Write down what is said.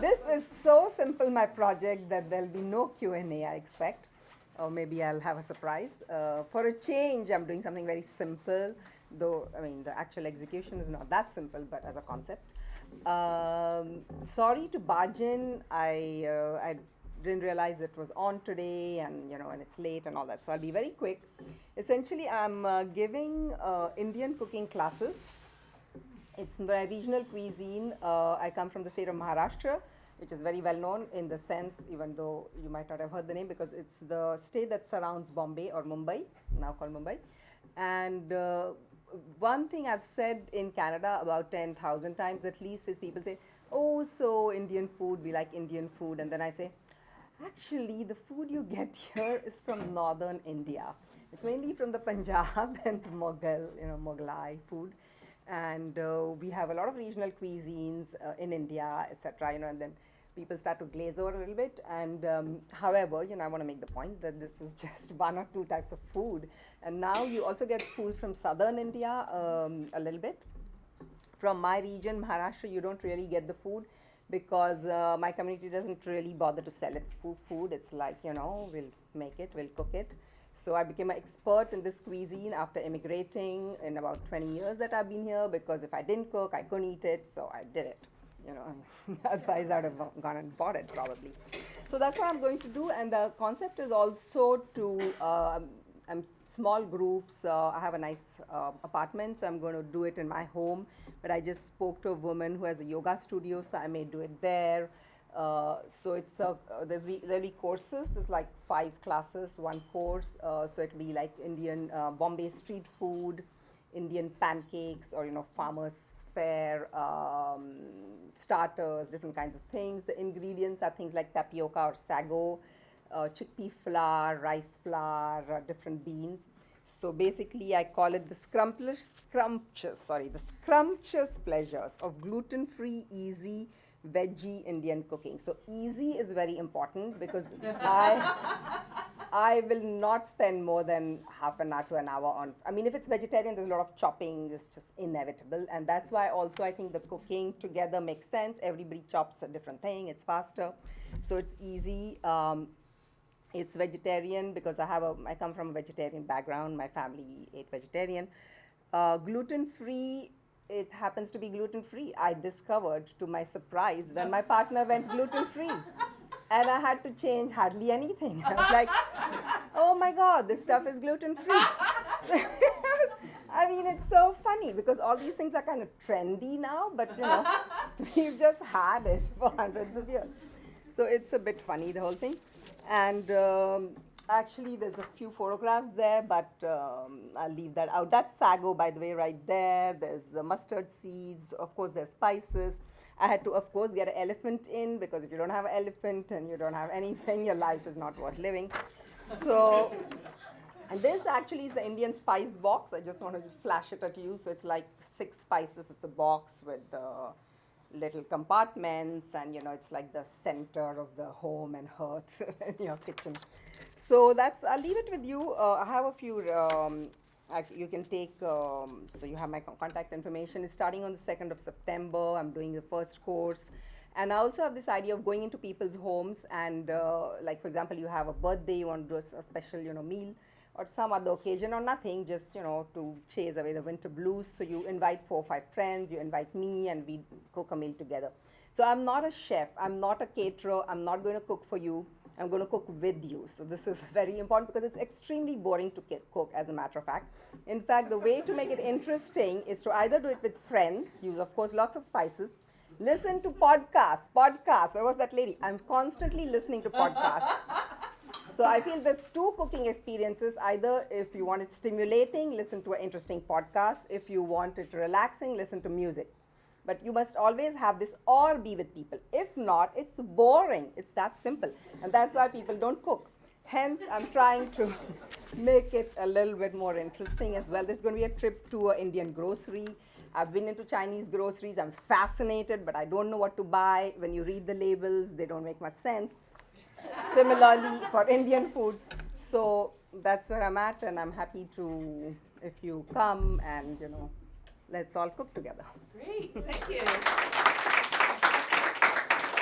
This is so simple, my project, that there'll be no Q&A, I expect. Or maybe I'll have a surprise. For a change, I'm doing something very simple, though, I mean, the actual execution is not that simple, but as a concept. Sorry to barge in. I didn't realize it was on today, and it's late and all that, so I'll be very quick. Essentially, I'm giving Indian cooking classes. It's my regional cuisine. I come from the state of Maharashtra, which is very well known in the sense, even though you might not have heard the name, because it's the state that surrounds Bombay or Mumbai, now called Mumbai. And one thing I've said in Canada about 10,000 times at least is people say, oh, so Indian food, we like Indian food. And then I say, actually, the food you get here is from northern India. It's mainly from the Punjab and the Mughlai food. And we have a lot of regional cuisines in India, etc. And then people start to glaze over a little bit. And however, I want to make the point that this is just one or two types of food. And now you also get food from southern India a little bit. From my region, Maharashtra, you don't really get the food because my community doesn't really bother to sell its food. It's like, we'll make it, we'll cook it. So I became an expert in this cuisine after immigrating in about 20 years that I've been here, because if I didn't cook, I couldn't eat it, so I did it. Otherwise I'd have gone and bought it probably. So that's what I'm going to do, and the concept is also to, I'm small groups. I have a nice apartment, so I'm going to do it in my home, but I just spoke to a woman who has a yoga studio, so I may do it there. So it's there'll be courses. There's like 5 classes, 1 course. So it'll be like Indian Bombay street food, Indian pancakes, or farmers fare, starters, different kinds of things. The ingredients are things like tapioca or sago, chickpea flour, rice flour, different beans. So basically, I call it the scrumptious pleasures of gluten-free, easy, veggie Indian cooking. So easy is very important because I will not spend more than half an hour to an hour on. I mean, if it's vegetarian, there's a lot of chopping. It's just inevitable, and that's why also I think the cooking together makes sense. Everybody chops a different thing. It's faster, so it's easy. It's vegetarian because I come from a vegetarian background. My family ate vegetarian. Gluten-free. It happens to be gluten-free. I discovered, to my surprise, when my partner went gluten-free. And I had to change hardly anything. I was like, oh my God, this stuff is gluten-free. So it's so funny because all these things are kind of trendy now, but we've just had it for hundreds of years. So it's a bit funny, the whole thing. And actually, there's a few photographs there, but I'll leave that out. That's sago, by the way, right there. There's mustard seeds. Of course, there's spices. I had to, of course, get an elephant in, because if you don't have an elephant and you don't have anything, your life is not worth living. So, and this actually is the Indian spice box. I just want to flash it at you. So it's like 6 spices. It's a box with little compartments, and it's like the center of the home and hearth in your kitchen. So I'll leave it with you. I have a few, you can take, so you have my contact information. It's starting on the 2nd of September. I'm doing the first course. And I also have this idea of going into people's homes and, like, for example, you have a birthday, you want to do a special, meal, or some other occasion or nothing, just, to chase away the winter blues. So you invite 4 or 5 friends, you invite me, and we cook a meal together. So I'm not a chef, I'm not a caterer, I'm not going to cook for you, I'm going to cook with you. So this is very important because it's extremely boring to cook, as a matter of fact. In fact, the way to make it interesting is to either do it with friends, use, of course, lots of spices, listen to podcasts. Where was that lady? I'm constantly listening to podcasts. So I feel there's 2 cooking experiences. Either if you want it stimulating, listen to an interesting podcast. If you want it relaxing, listen to music. But you must always have this or be with people. If not, it's boring. It's that simple. And that's why people don't cook. Hence, I'm trying to make it a little bit more interesting as well. There's going to be a trip to an Indian grocery. I've been into Chinese groceries. I'm fascinated, but I don't know what to buy. When you read the labels, they don't make much sense. Similarly, for Indian food. So that's where I'm at, and I'm happy to, if you come and, let's all cook together. Great, thank you.